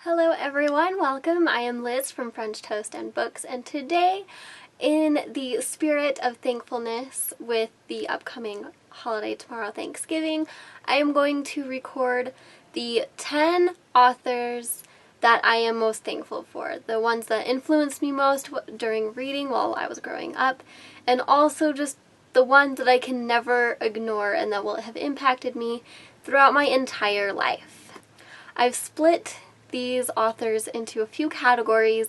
Hello everyone, welcome. I am Liz from French Toast and Books, and today, in the spirit of thankfulness with the upcoming holiday tomorrow, Thanksgiving, I am going to record the 10 authors that I am most thankful for, the ones that influenced me most during reading while I was growing up, and also just the ones that I can never ignore and that will have impacted me throughout my entire life. I've split these authors into a few categories,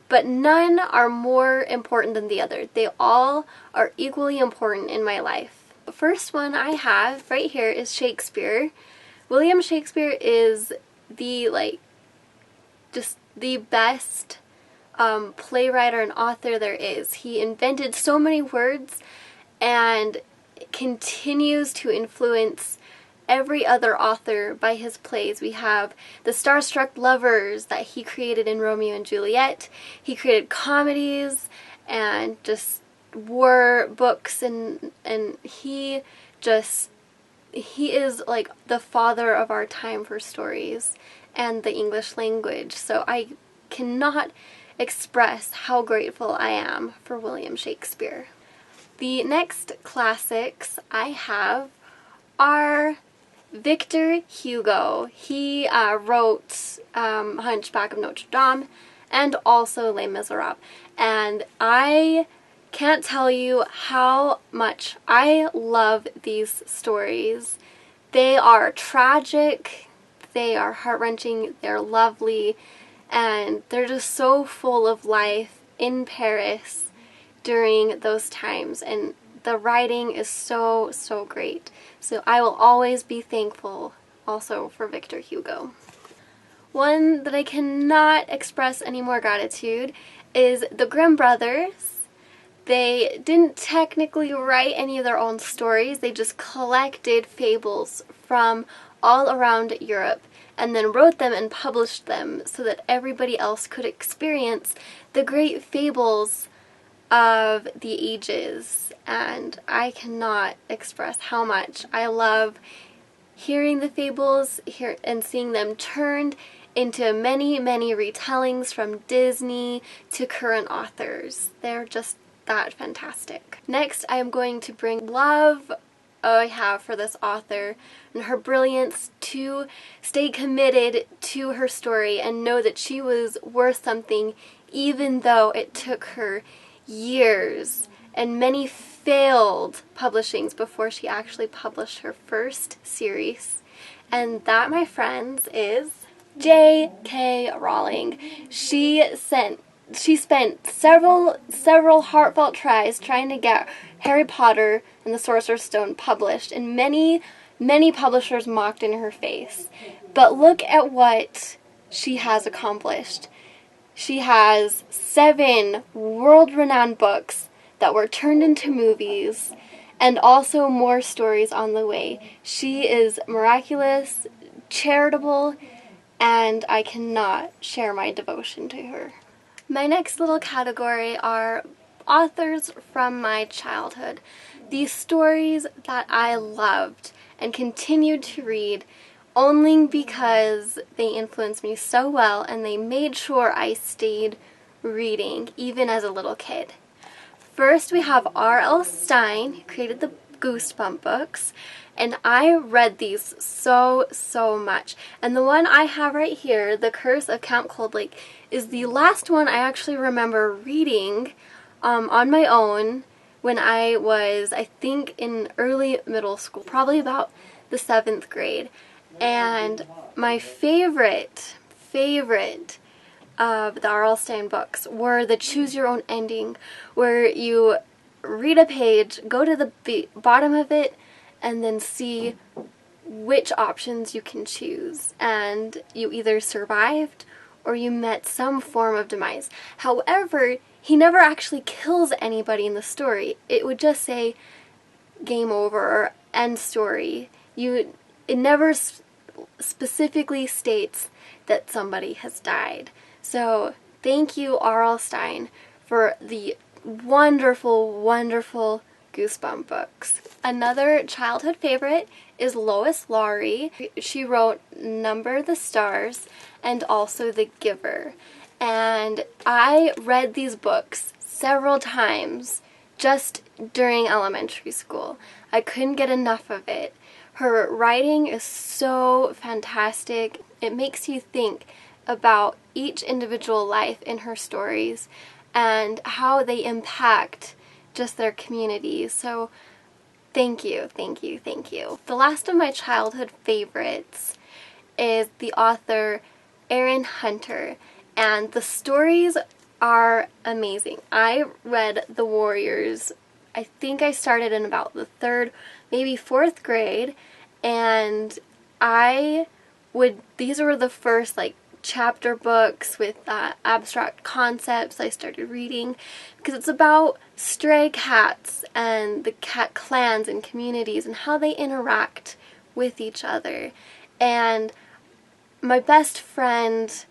but none are more important than the other. They all are equally important in my life. The first one I have right here is Shakespeare. William Shakespeare is just the best playwright and author there is. He invented so many words and continues to influence every other author by his plays. We have the starstruck lovers that he created in Romeo and Juliet. He created comedies and just war books, and he is like the father of our time for stories and the English language. So I cannot express how grateful I am for William Shakespeare. The next classics I have are Victor Hugo. He wrote Hunchback of Notre Dame and also Les Miserables. And I can't tell you how much I love these stories. They are tragic, they are heart-wrenching, they're lovely, and they're just so full of life in Paris during those times. And the writing is so great. So I will always be thankful also for Victor Hugo. One that I cannot express any more gratitude is the Grimm brothers. They didn't technically write any of their own stories. They just collected fables from all around Europe and then wrote them and published them so that everybody else could experience the great fables of the ages, and I cannot express how much I love hearing the fables and seeing them turned into many retellings from Disney to current authors. They're just that fantastic. Next, I am going to bring love I have for this author and her brilliance to stay committed to her story and know that she was worth something even though it took her years and many failed publishings before she actually published her first series. And that, my friends, is J.K. Rowling. She spent several heartfelt tries trying to get Harry Potter and the Sorcerer's Stone published, and many publishers mocked in her face. But look at what she has accomplished. She has 7 world-renowned books that were turned into movies, and also more stories on the way. She is miraculous, charitable, and I cannot share my devotion to her. My next little category are authors from my childhood. These stories that I loved and continued to read only because they influenced me so well and they made sure I stayed reading even as a little kid. First, we have R.L. Stine, who created the Goosebumps books, and I read these so much. And the one I have right here, The Curse of Count Coldlake, is the last one I actually remember reading on my own when I was, I think, in early middle school, probably about the 7th grade. And my favorite of the R.L. Stine books were the Choose Your Own Ending, where you read a page, go to the bottom of it, and then see which options you can choose. And you either survived or you met some form of demise. However, he never actually kills anybody in the story. It would just say game over or end story. It never specifically states that somebody has died. So thank you, R.L. Stine, for the wonderful Goosebumps books. Another childhood favorite is Lois Lowry. She wrote Number the Stars and also The Giver. And I read these books several times just during elementary school. I couldn't get enough of it. Her writing is so fantastic. It makes you think about each individual life in her stories and how they impact just their community. So thank you, thank you, thank you. The last of my childhood favorites is the author Erin Hunter, and the stories are amazing. I read The Warriors, I think I started in about the 3rd, maybe 4th grade, and these were the first chapter books with abstract concepts I started reading, because it's about stray cats and the cat clans and communities and how they interact with each other. And my best friend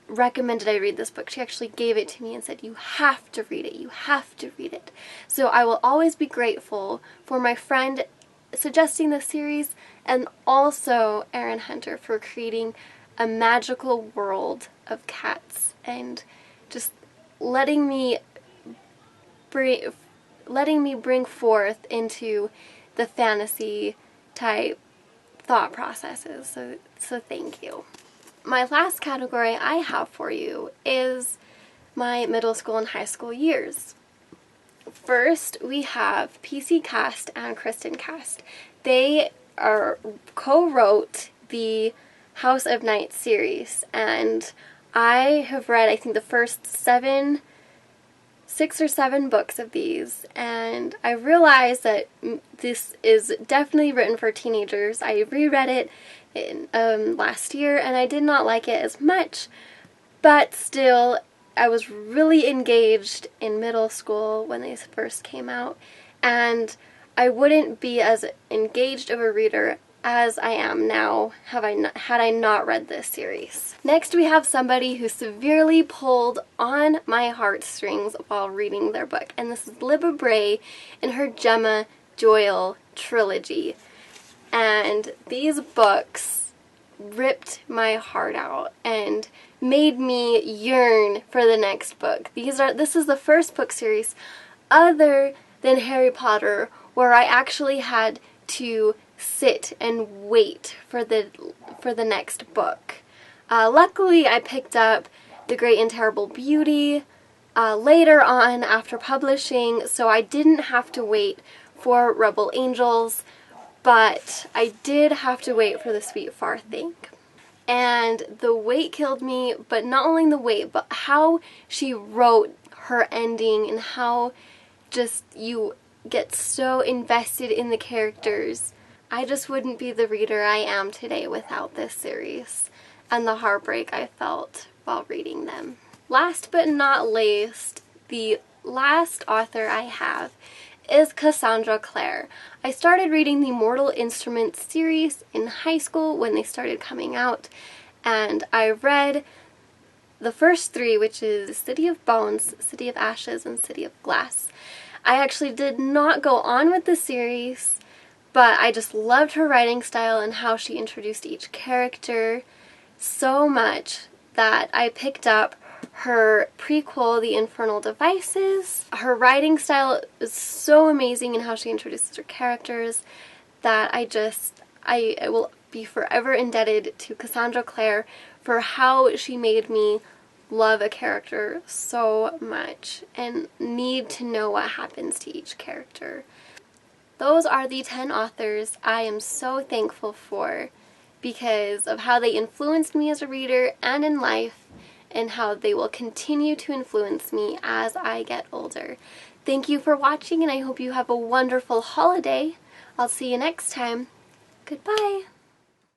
recommended I read this book. She actually gave it to me and said, you have to read it, you have to read it. So I will always be grateful for my friend suggesting this series, and also Erin Hunter for creating a magical world of cats and just letting me bring forth into the fantasy type thought processes. So thank you. My last category I have for you is my middle school and high school years. First, we have PC Cast and Kristen Cast. They co-wrote the House of Night series, and I have read, I think, the first 6 or 7 books of these, and I realized that this is definitely written for teenagers. I reread it last year, and I did not like it as much, but still, I was really engaged in middle school when they first came out, and I wouldn't be as engaged of a reader as I am now had I not read this series. Next, we have somebody who severely pulled on my heartstrings while reading their book, and this is Libba Bray in her Gemma Doyle trilogy. And these books ripped my heart out and made me yearn for the next book. This is the first book series other than Harry Potter where I actually had to sit and wait for the next book. Luckily, I picked up The Great and Terrible Beauty later on after publishing, so I didn't have to wait for Rebel Angels, but I did have to wait for The Sweet Farthing. And the wait killed me, but not only the wait, but how she wrote her ending and how just you get so invested in the characters. I just wouldn't be the reader I am today without this series and the heartbreak I felt while reading them. Last but not least, the last author I have is Cassandra Clare. I started reading the Mortal Instruments series in high school when they started coming out, and I read the first 3, which is City of Bones, City of Ashes, and City of Glass. I actually did not go on with the series, but I just loved her writing style and how she introduced each character so much that I picked up her prequel, The Infernal Devices. Her writing style is so amazing in how she introduces her characters that I will be forever indebted to Cassandra Clare for how she made me love a character so much and need to know what happens to each character. Those are the 10 authors I am so thankful for because of how they influenced me as a reader and in life, and how they will continue to influence me as I get older. Thank you for watching, and I hope you have a wonderful holiday. I'll see you next time. Goodbye.